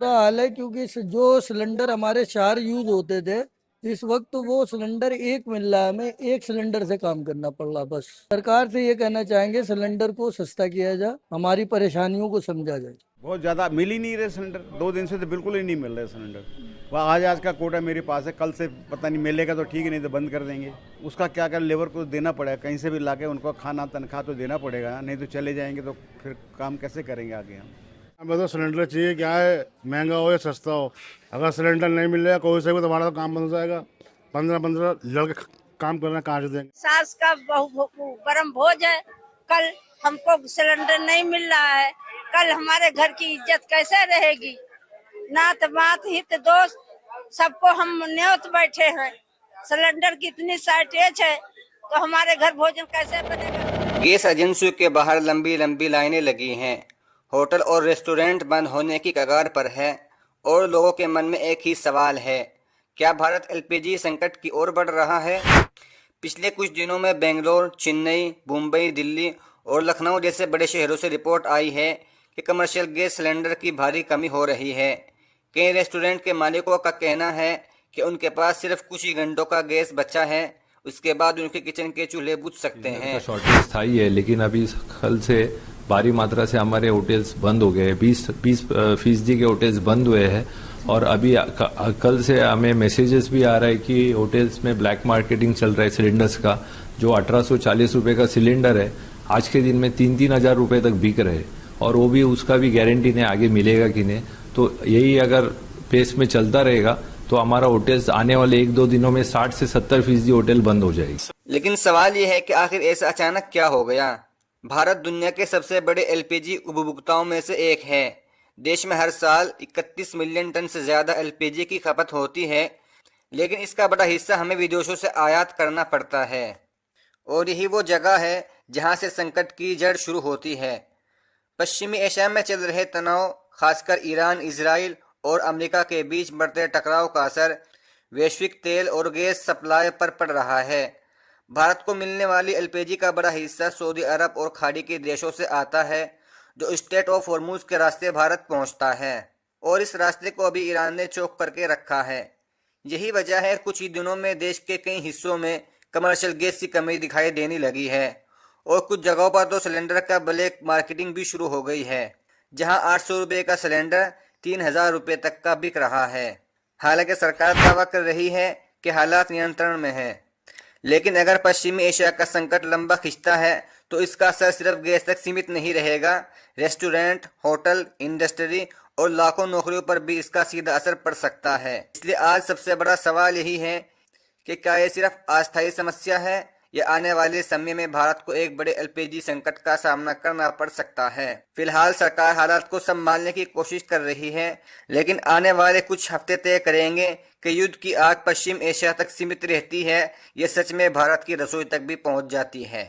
बुरा हाल है क्योंकि जो सिलेंडर हमारे 4 यूज होते थे, इस वक्त वो सिलेंडर एक मिल रहा है, हमें एक सिलेंडर से काम करना पड़ रहा। बस सरकार से ये कहना चाहेंगे सिलेंडर को सस्ता किया जाए, हमारी परेशानियों को समझा जाए। बहुत ज़्यादा मिल ही नहीं रहे सिलेंडर, 2 दिन से तो बिल्कुल ही नहीं मिल रहे सिलेंडर। वह आज का कोटा मेरे पास है, कल से पता नहीं मिलेगा तो ठीक है, नहीं तो बंद कर देंगे। उसका क्या क्या लेबर को देना पड़ेगा, कहीं से भी लाके उनको खाना तनख्वाह तो देना पड़ेगा, नहीं तो चले जाएंगे तो फिर काम कैसे करेंगे आगे हम। हमें तो सिलेंडर चाहिए, क्या है महंगा हो या सस्ता हो। अगर सिलेंडर नहीं मिल रहा कोई से भी तो हमारा तो काम बंद हो जाएगा। 15-15 लड़के काम करना कहाँ से देंगे। सास का परम भोज है, कल हमको सिलेंडर नहीं मिल रहा है, कल हमारे घर की इज्जत कैसे रहेगी। नात मात हित दोस्त सबको हम न्योत बैठे हैं, सिलेंडर की इतनी शॉर्टेज है तो हमारे घर भोजन कैसे बनेगा। गैस एजेंसियों के बाहर लंबी लंबी लाइनें लगी हैं। होटल और रेस्टोरेंट बंद होने की कगार पर है और लोगों के मन में एक ही सवाल है, क्या भारत एलपीजी संकट की ओर बढ़ रहा है? पिछले कुछ दिनों में बेंगलोर, चेन्नई, मुंबई, दिल्ली और लखनऊ जैसे बड़े शहरों से रिपोर्ट आई है कि कमर्शियल गैस सिलेंडर की भारी कमी हो रही है। कई रेस्टोरेंट के मालिकों का कहना है कि उनके पास सिर्फ कुछ ही घंटों का गैस बचा है, उसके बाद उनके किचन के चूल्हे बुझ सकते हैं। शॉर्टेज स्थायी है, लेकिन अभी कल से भारी मात्रा से हमारे होटल्स बंद हो गए। 20% के होटल्स बंद हुए हैं और अभी कल से हमें मैसेजेस भी आ रहा है कि होटल्स में ब्लैक मार्केटिंग चल रहा है सिलेंडर्स का। जो 1840 रुपए का सिलेंडर है आज के दिन में 3-3 हजार रुपए तक बिक रहे हैं और वो भी उसका भी गारंटी नहीं आगे मिलेगा कि नहीं। तो यही अगर पेस में चलता रहेगा तो हमारा होटल्स आने वाले 1-2 दिनों में 60 से 70% होटल बंद हो जाएगी। लेकिन सवाल यह है कि आखिर ऐसा अचानक क्या हो गया? भारत दुनिया के सबसे बड़े एलपीजी उपभोक्ताओं में से एक है। देश में हर साल 31 मिलियन टन से ज्यादा एलपीजी की खपत होती है, लेकिन इसका बड़ा हिस्सा हमें विदेशों से आयात करना पड़ता है। और यही वो जगह है जहां से संकट की जड़ शुरू होती है। पश्चिमी एशिया में चल रहे तनाव, खासकर ईरान, इजराइल और अमेरिका के बीच बढ़ते टकराव का असर वैश्विक तेल और गैस सप्लाई पर पड़ रहा है। भारत को मिलने वाली एलपीजी का बड़ा हिस्सा सऊदी अरब और खाड़ी के देशों से आता है, जो स्ट्रेट ऑफ हॉर्मुज के रास्ते भारत पहुंचता है और इस रास्ते को अभी ईरान ने चौक करके रखा है। यही वजह है कुछ ही दिनों में देश के कई हिस्सों में कमर्शियल गैस की कमी दिखाई देने लगी है और कुछ जगहों पर तो सिलेंडर का ब्लैक मार्केटिंग भी शुरू हो गई है, जहां 800 रुपये का सिलेंडर 3000 रुपये तक का बिक रहा है। हालांकि सरकार दावा कर रही है कि हालात नियंत्रण में है, लेकिन अगर पश्चिमी एशिया का संकट लंबा खिंचता है तो इसका असर सिर्फ गैस तक सीमित नहीं रहेगा। रेस्टोरेंट, होटल, इंडस्ट्री और लाखों नौकरियों पर भी इसका सीधा असर पड़ सकता है। इसलिए आज सबसे बड़ा सवाल यही है कि क्या ये सिर्फ अस्थायी समस्या है या आने वाले समय में भारत को एक बड़े एलपीजी संकट का सामना करना पड़ सकता है। फिलहाल सरकार हालात को संभालने की कोशिश कर रही है, लेकिन आने वाले कुछ हफ्ते तय करेंगे कि युद्ध की आग पश्चिम एशिया तक सीमित रहती है या सच में भारत की रसोई तक भी पहुंच जाती है।